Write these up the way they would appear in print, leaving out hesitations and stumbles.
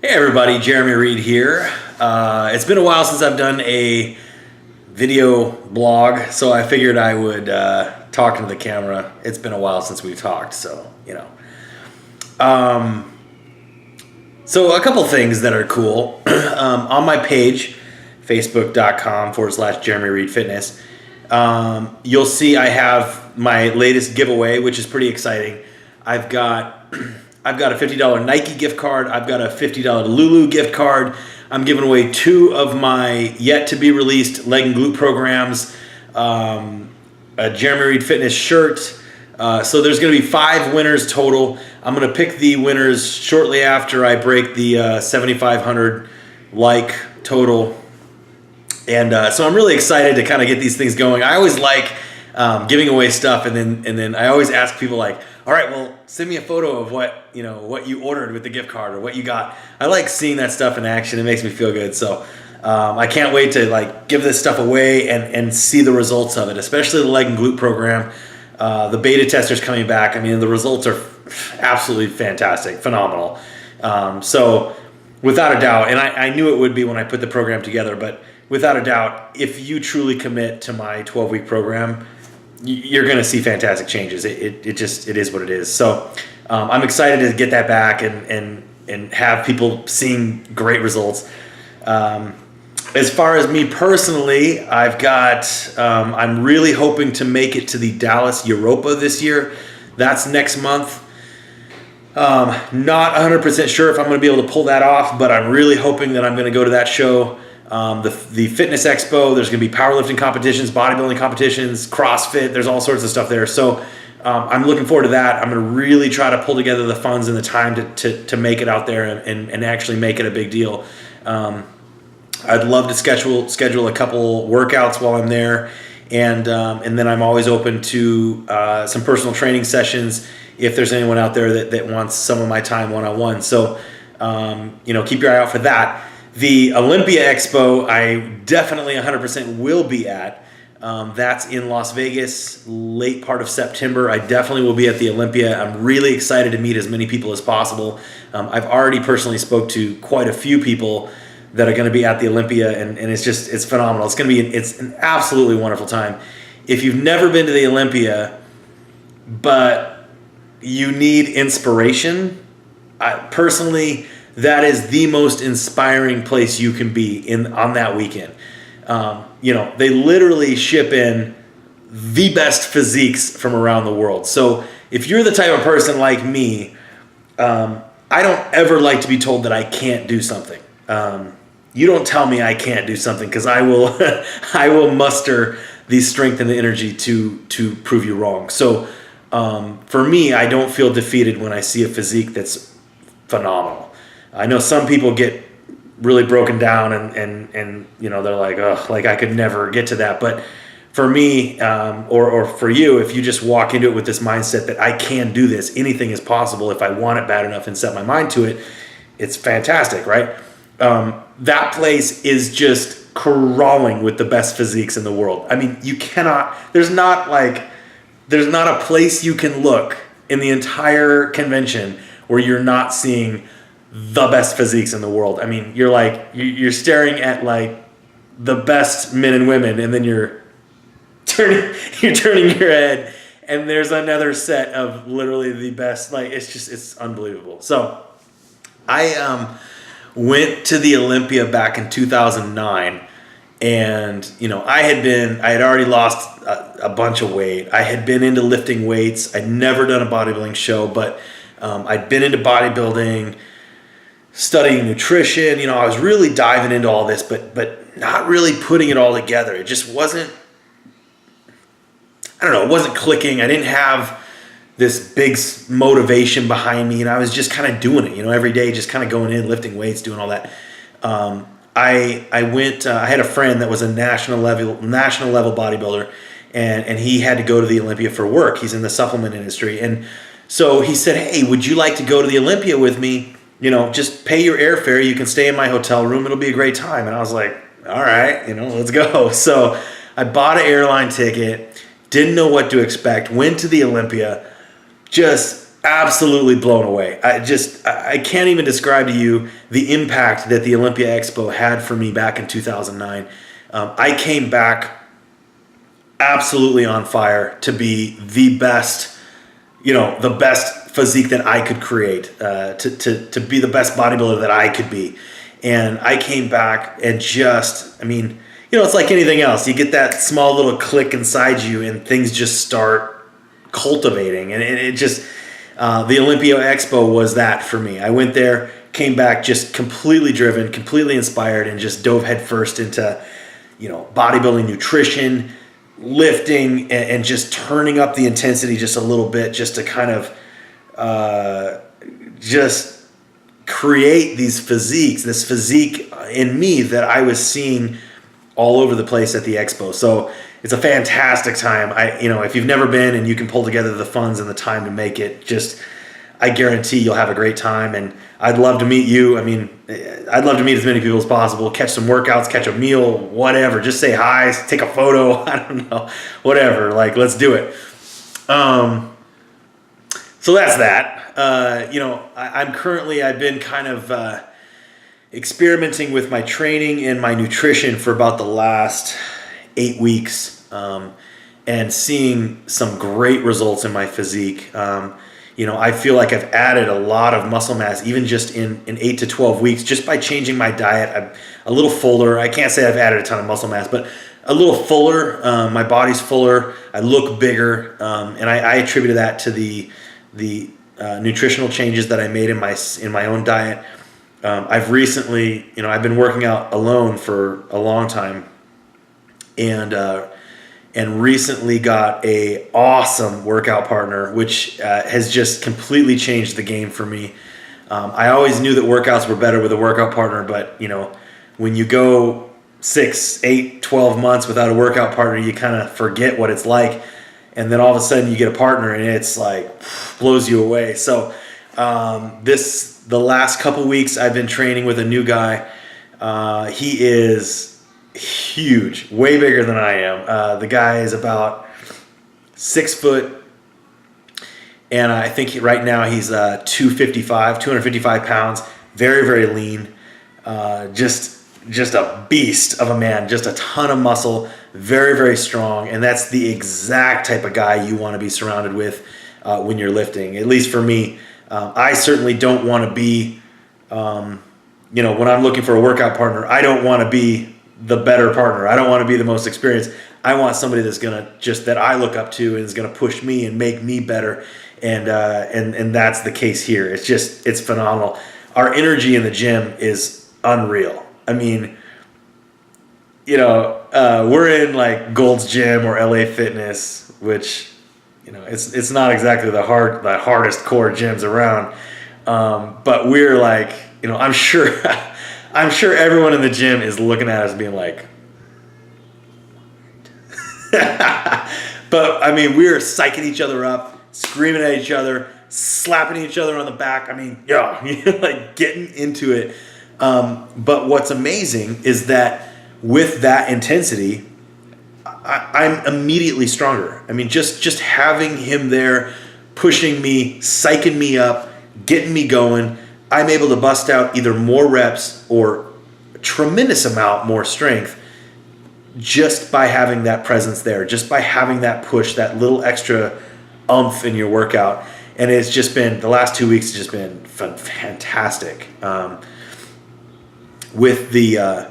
Hey everybody, Jeremy Reed here. It's been a while since I've done a video blog, so I figured I would talk into the camera. It's been a while since we talked, so you know. So a couple things that are cool. On my page, facebook.com/Jeremy Reed Fitness, you'll see I have my latest giveaway, which is pretty exciting. I've got a $50 Nike gift card. I've got a $50 Lulu gift card. I'm giving away 2 of my yet to be released leg and glute programs, a Jeremy Reed Fitness shirt. So there's going to be 5 winners total. I'm going to pick the winners shortly after I break the 7,500 like total. And so I'm really excited to kind of get these things going. I always like giving away stuff, and then I always ask people like, all right, well, send me a photo of what you ordered with the gift card or what you got. I like seeing that stuff in action. It makes me feel good. So I can't wait to like give this stuff away and see the results of it, especially the leg and glute program. The beta tester's coming back. I mean, the results are absolutely fantastic, phenomenal. So without a doubt, and I knew it would be when I put the program together, but without a doubt, if you truly commit to my 12-week program, you're going to see fantastic changes. It is what it is. So I'm excited to get that back and have people seeing great results. As far as me personally, I'm really hoping to make it to the Dallas Europa this year. That's next month. Not 100% sure if I'm going to be able to pull that off, but I'm really hoping that I'm going to go to that show. The Fitness Expo, there's going to be powerlifting competitions, bodybuilding competitions, CrossFit, there's all sorts of stuff there. So I'm looking forward to that. I'm going to really try to pull together the funds and the time to make it out there and actually make it a big deal. I'd love to schedule a couple workouts while I'm there, and then I'm always open to some personal training sessions if there's anyone out there that wants some of my time one-on-one. So keep your eye out for that. The Olympia Expo, I definitely 100% will be at. That's in Las Vegas, late part of September. I definitely will be at the Olympia. I'm really excited to meet as many people as possible. I've already personally spoke to quite a few people that are going to be at the Olympia, and it's phenomenal. It's an absolutely wonderful time. If you've never been to the Olympia, but you need inspiration, personally, that is the most inspiring place you can be on that weekend. They literally ship in the best physiques from around the world. So if you're the type of person like me, I don't ever like to be told that I can't do something. You don't tell me I can't do something, because I will I will muster the strength and the energy to prove you wrong. So for me, I don't feel defeated when I see a physique that's phenomenal. I know some people get really broken down and they're like, oh, like I could never get to that. But for me, or for you, if you just walk into it with this mindset that I can do this, anything is possible if I want it bad enough and set my mind to it, it's fantastic, right? That place is just crawling with the best physiques in the world. I mean, there's not a place you can look in the entire where you're not seeing the best physiques in the world. I mean, you're staring at like the best men and women, and then you're turning your head, and there's another set of literally the best. Like, it's unbelievable. So I went to the Olympia back in 2009, and I had already lost a bunch of weight. I had been into lifting weights. I'd never done a bodybuilding show, but I'd been into bodybuilding, studying nutrition. I was really diving into all this, but not really putting it all together. It just wasn't, it wasn't clicking. I didn't have this big motivation behind me, and I was just kind of doing it, every day, just kind of going in, lifting weights, doing all that. I went, I had a friend that was a national level bodybuilder, and he had to go to the Olympia for work. He's in the supplement industry. And so he said, hey, would you like to go to the Olympia with me? Just pay your airfare. You can stay in my hotel room. It'll be a great time. And I was like, all right, let's go. So I bought an airline ticket, didn't know what to expect, went to the Olympia, just absolutely blown away. I can't even describe to you the impact that the Olympia Expo had for me back in 2009. I came back absolutely on fire to be the best, the best physique that I could create, to be the best bodybuilder that I could be. And I came back and it's like anything else. You get that small little click inside you and things just start cultivating. And it just, the Olympia Expo was that for me. I went there, came back just completely driven, completely inspired, and just dove headfirst into, bodybuilding, nutrition, lifting, and just turning up the intensity just a little bit, just to kind of just create this physique in me that I was seeing all over the place at the expo. So it's a fantastic time. If you've never been and you can pull together the funds and the time to make it, I guarantee you'll have a great time. And I'd love to meet you. I'd love to meet as many people as possible, catch some workouts, catch a meal, whatever. Just say hi, take a photo. I don't know, whatever. Like, let's do it. So that's that. I've been kind of experimenting with my training and my nutrition for about the last 8 weeks, and seeing some great results in my physique. I feel like I've added a lot of muscle mass, even just in 8 to 12 weeks, just by changing my diet. I'm a little fuller. I can't say I've added a ton of muscle mass, but a little fuller. My body's fuller. I look bigger, and I attributed that to the nutritional changes that I made in my own diet. I've recently, I've been working out alone for a long time, and recently got a awesome workout partner, which has just completely changed the game for me. I always knew that workouts were better with a workout partner, but when you go 6, 8, 12 months without a workout partner, you kind of forget what it's like. And then all of a sudden you get a partner and it's like blows you away. So the last couple weeks I've been training with a new guy. He is huge, way bigger than I am. The guy is about 6 foot, and I think right now he's 255 pounds, very, very lean, just a beast of a man, just a ton of muscle, very, very strong, and that's the exact type of guy you want to be surrounded with when you're lifting. At least for me, I certainly don't want to be, when I'm looking for a workout partner, I don't want to be the better partner. I don't want to be the most experienced. I want somebody that's gonna that I look up to and is gonna push me and make me better. And that's the case here. It's phenomenal. Our energy in the gym is unreal. We're in like Gold's Gym or LA Fitness, which it's not exactly the hardest core gyms around. But we're like, I'm sure everyone in the gym is looking at us being like, but we're psyching each other up, screaming at each other, slapping each other on the back. Like getting into it. But what's amazing is that with that intensity, I'm immediately stronger. Just having him there, pushing me, psyching me up, getting me going, I'm able to bust out either more reps or a tremendous amount more strength just by having that presence there, just by having that push, that little extra oomph in your workout. And it's just been, the last 2 weeks has just been fantastic. With the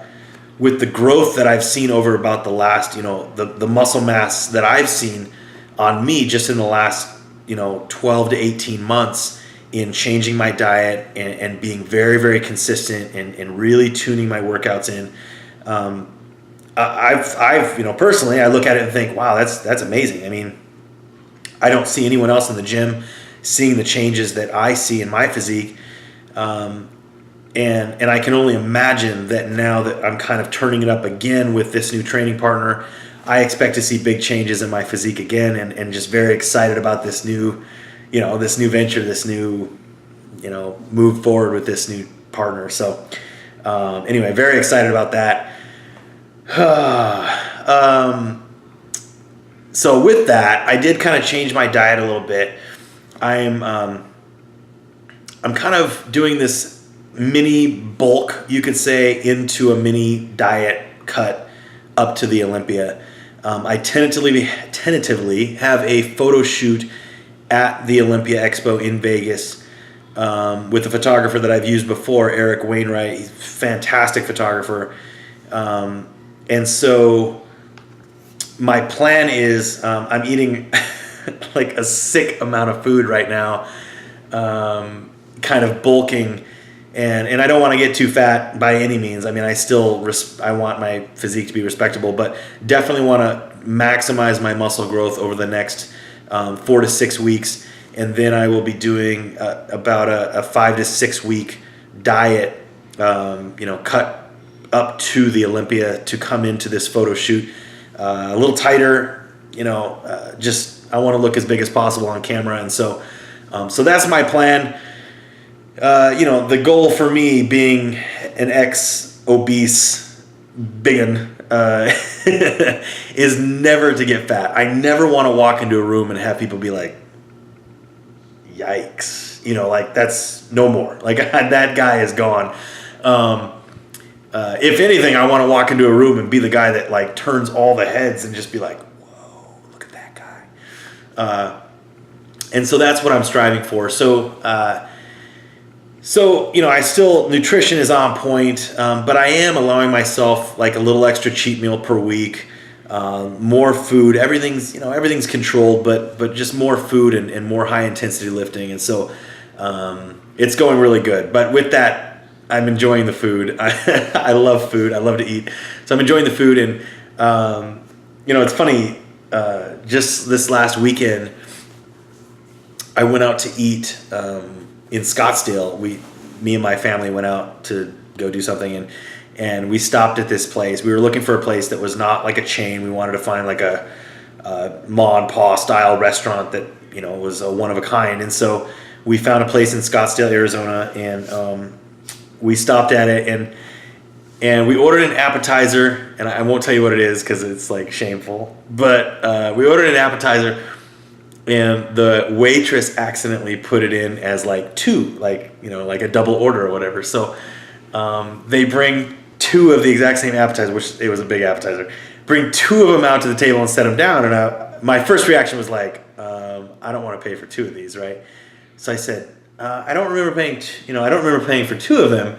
growth that I've seen over about the last, the muscle mass that I've seen on me just in the last, 12 to 18 months, in changing my diet and being very, very consistent and really tuning my workouts in. I've personally, I look at it and think, wow, that's amazing. I don't see anyone else in the gym seeing the changes that I see in my physique. And I can only imagine that now that I'm kind of turning it up again with this new training partner, I expect to see big changes in my physique again, and just very excited about this new, this new venture, this new, move forward with this new partner. So anyway, very excited about that. So with that, I did kind of change my diet a little bit. I'm kind of doing this mini bulk, you could say, into a mini diet cut up to the Olympia. I tentatively have a photo shoot at the Olympia Expo in Vegas with a photographer that I've used before, Eric Wainwright. He's a fantastic photographer. And so my plan is I'm eating like a sick amount of food right now, kind of bulking. And I don't want to get too fat by any means. I mean, I want my physique to be respectable, but definitely want to maximize my muscle growth over the next 4 to 6 weeks. And then I will be doing about a 5 to 6 week diet, cut up to the Olympia to come into this photo shoot a little tighter, just I want to look as big as possible on camera. And so that's my plan. The goal for me, being an ex-obese biggin, is never to get fat. I never want to walk into a room and have people be like, yikes, that's no more. Like, that guy is gone. If anything, I want to walk into a room and be the guy that like turns all the heads and just be like, whoa, look at that guy. And so that's what I'm striving for. Nutrition is on point, but I am allowing myself like a little extra cheat meal per week, more food. Everything's controlled, but just more food and more high intensity lifting. And so it's going really good. But with that, I'm enjoying the food. I love food. I love to eat. So I'm enjoying the food. And, it's funny, just this last weekend, I went out to eat in Scottsdale. Me and my family went out to go do something, and we stopped at this place. We were looking for a place that was not like a chain. We wanted to find like a ma and pa style restaurant that was a one of a kind. And so we found a place in Scottsdale, Arizona, and we stopped at it, and we ordered an appetizer. And I won't tell you what it is because it's like shameful. But we ordered an appetizer. And the waitress accidentally put it in as like two, like a double order or whatever. So they bring two of the exact same appetizer, which it was a big appetizer. Bring two of them out to the table and set them down. And my first reaction was like, I don't want to pay for two of these, right? So I said, I don't remember paying for two of them.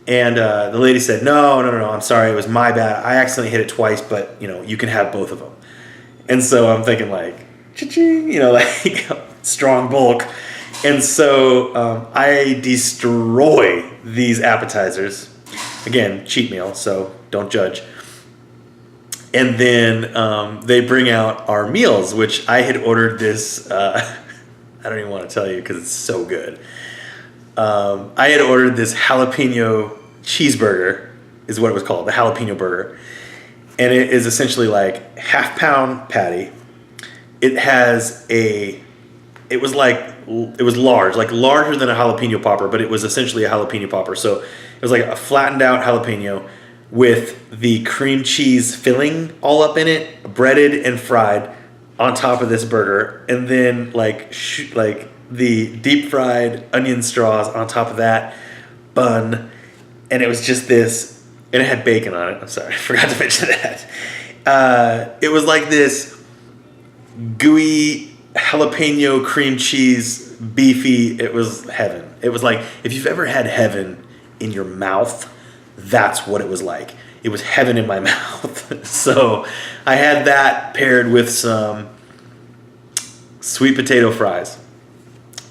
And the lady said, no, I'm sorry, it was my bad. I accidentally hit it twice, but you can have both of them. And so I'm thinking like, cha-ching, like strong bulk. And so I destroy these appetizers. Again, cheat meal, so don't judge. And then they bring out our meals, which I had ordered this, I don't even want to tell you because it's so good. I had ordered this jalapeno cheeseburger, is what it was called, the jalapeno burger. And it is essentially like half-pound patty. It was large, like larger than a jalapeno popper, but it was essentially a jalapeno popper. So it was like a flattened out jalapeno with the cream cheese filling all up in it, breaded and fried on top of this burger. And then like the deep fried onion straws on top of that bun. And it was just this, and it had bacon on it. I'm sorry, I forgot to mention that. It was like this gooey jalapeno cream cheese beefy. It was heaven. It was like, if you've ever had heaven in your mouth, that's what it was like. It was heaven in my mouth. So I had that paired with some sweet potato fries.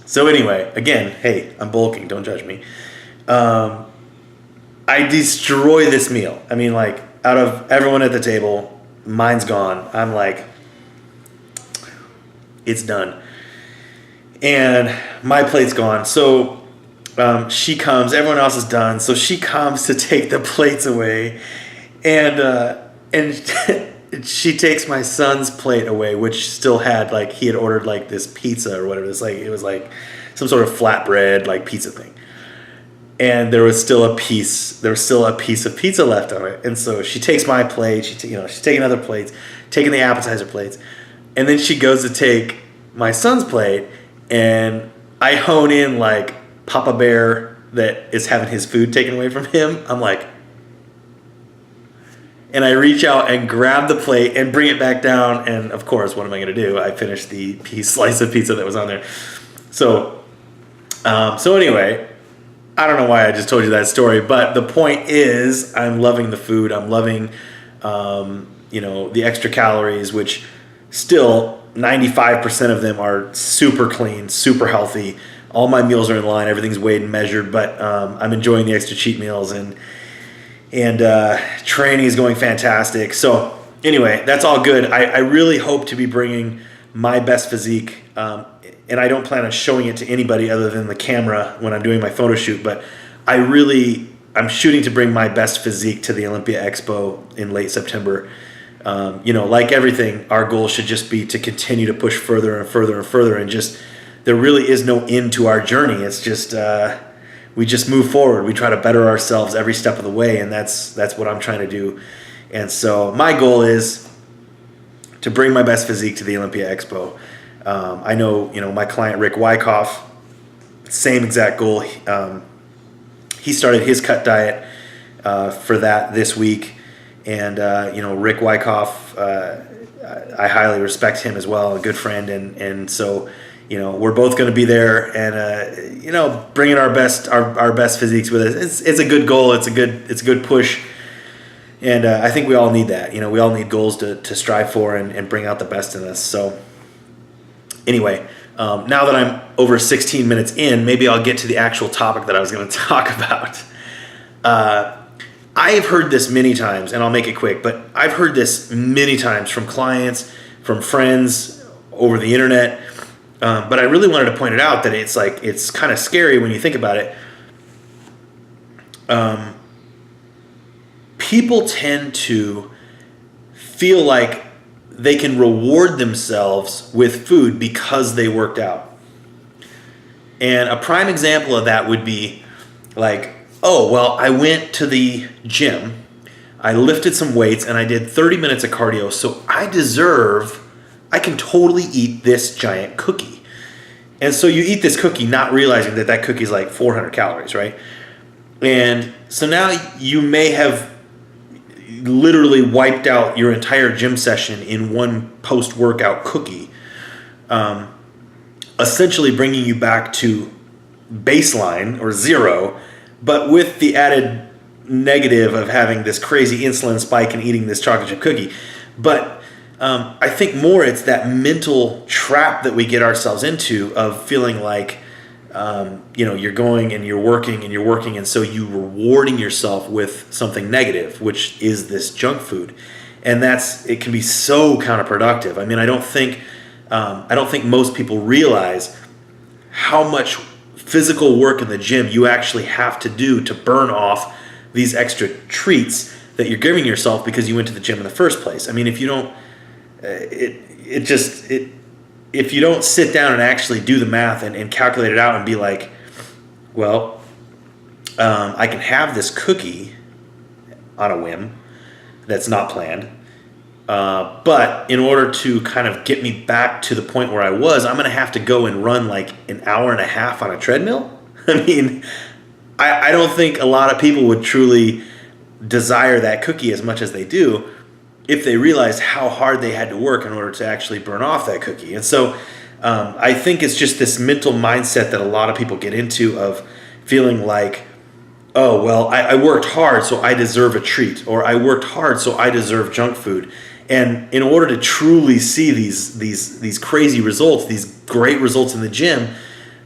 So anyway, again, hey, I'm bulking, don't judge me. I destroy this meal. I mean, like, out of everyone at the table, mine's gone. I'm like, it's done. And my plate's gone. So she comes, everyone else is done. So she comes to take the plates away. And she takes my son's plate away, which still had, like, he had ordered like this pizza or whatever. It was like some sort of flatbread, like pizza thing. And there was still a piece of pizza left on it. And so she takes my plate, she's taking other plates, taking the appetizer plates. And then she goes to take my son's plate, and I hone in like Papa Bear that is having his food taken away from him. I'm like, and I reach out and grab the plate and bring it back down. And of course, what am I going to do? I finish the slice of pizza that was on there. So anyway, I don't know why I just told you that story, but the point is I'm loving the food. I'm loving, the extra calories, which still 95% of them are super clean, super healthy. All my meals are in line. Everything's weighed and measured, but I'm enjoying the extra cheat meals, and training is going fantastic. So anyway, that's all good. I really hope to be bringing my best physique, and I don't plan on showing it to anybody other than the camera when I'm doing my photo shoot, but I'm shooting to bring my best physique to the Olympia Expo in late September. Like everything, our goal should just be to continue to push further and further and further, and just there really is no end to our journey. It's just we just move forward. We try to better ourselves every step of the way, and that's what I'm trying to do. And so my goal is to bring my best physique to the Olympia Expo. I know, my client Rick Wyckoff, same exact goal. He started his cut diet for that this week, and Rick Wyckoff, I highly respect him as well, a good friend, and so. We're both going to be there, and bringing our best physiques with us. It's a good goal. It's a good push, and I think we all need that. We all need goals to strive for and bring out the best in us. So, anyway, now that I'm over 16 minutes in, maybe I'll get to the actual topic that I was going to talk about. I have heard this many times, and I'll make it quick. But I've heard this many times from clients, from friends, over the internet. But I really wanted to point it out that it's kind of scary when you think about it. People tend to feel like they can reward themselves with food because they worked out. And a prime example of that would be like, oh, well, I went to the gym, I lifted some weights, and I did 30 minutes of cardio, so I can totally eat this giant cookie. And so you eat this cookie not realizing that cookie is like 400 calories, right? And so now you may have literally wiped out your entire gym session in one post-workout cookie, essentially bringing you back to baseline or zero, but with the added negative of having this crazy insulin spike and eating this chocolate chip cookie. But I think more it's that mental trap that we get ourselves into of feeling like, you're going and you're working and you're working, and so you're rewarding yourself with something negative, which is this junk food, and it can be so counterproductive. I mean, I don't think most people realize how much physical work in the gym you actually have to do to burn off these extra treats that you're giving yourself because you went to the gym in the first place. I mean, if you don't. If you don't sit down and actually do the math and calculate it out and be like, well, I can have this cookie on a whim that's not planned, but in order to kind of get me back to the point where I was, I'm going to have to go and run like an hour and a half on a treadmill. I mean, I don't think a lot of people would truly desire that cookie as much as they do if they realized how hard they had to work in order to actually burn off that cookie. And so I think it's just this mental mindset that a lot of people get into of feeling like, oh, well, I worked hard, so I deserve a treat, or I worked hard, so I deserve junk food. And in order to truly see these crazy results, these great results in the gym,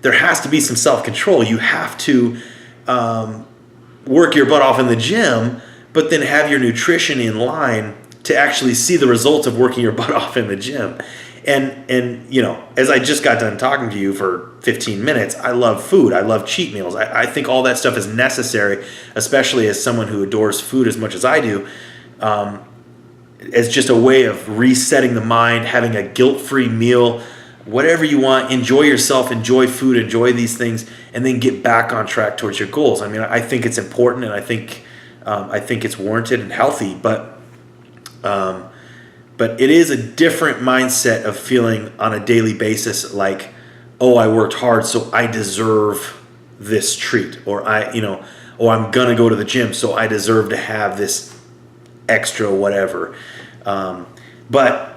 there has to be some self-control. You have to work your butt off in the gym, but then have your nutrition in line to actually see the results of working your butt off in the gym. And as I just got done talking to you for 15 minutes, I love food. I love cheat meals. I think all that stuff is necessary, especially as someone who adores food as much as I do, as just a way of resetting the mind, having a guilt-free meal, whatever you want. Enjoy yourself, enjoy food, enjoy these things, and then get back on track towards your goals. I mean, I think it's important, and I think it's warranted and healthy, but it is a different mindset of feeling on a daily basis like, oh, I worked hard, so I deserve this treat, or I'm gonna go to the gym, so I deserve to have this extra whatever. But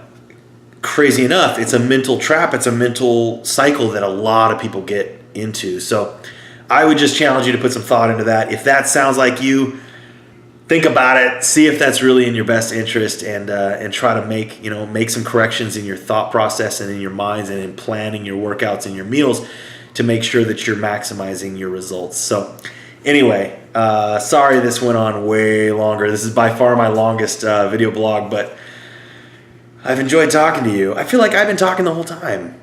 crazy enough, it's a mental trap. It's a mental cycle that a lot of people get into. So I would just challenge you to put some thought into that. If that sounds like you, think about it, see if that's really in your best interest, and try to make some corrections in your thought process and in your minds and in planning your workouts and your meals to make sure that you're maximizing your results. So anyway, sorry this went on way longer. This is by far my longest video blog, but I've enjoyed talking to you. I feel like I've been talking the whole time.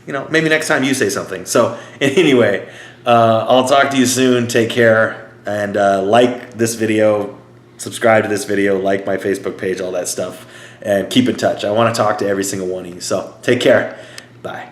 Maybe next time you say something. So anyway, I'll talk to you soon. Take care. And like this video, subscribe to this video, like my Facebook page, all that stuff. And keep in touch. I want to talk to every single one of you. So take care. Bye.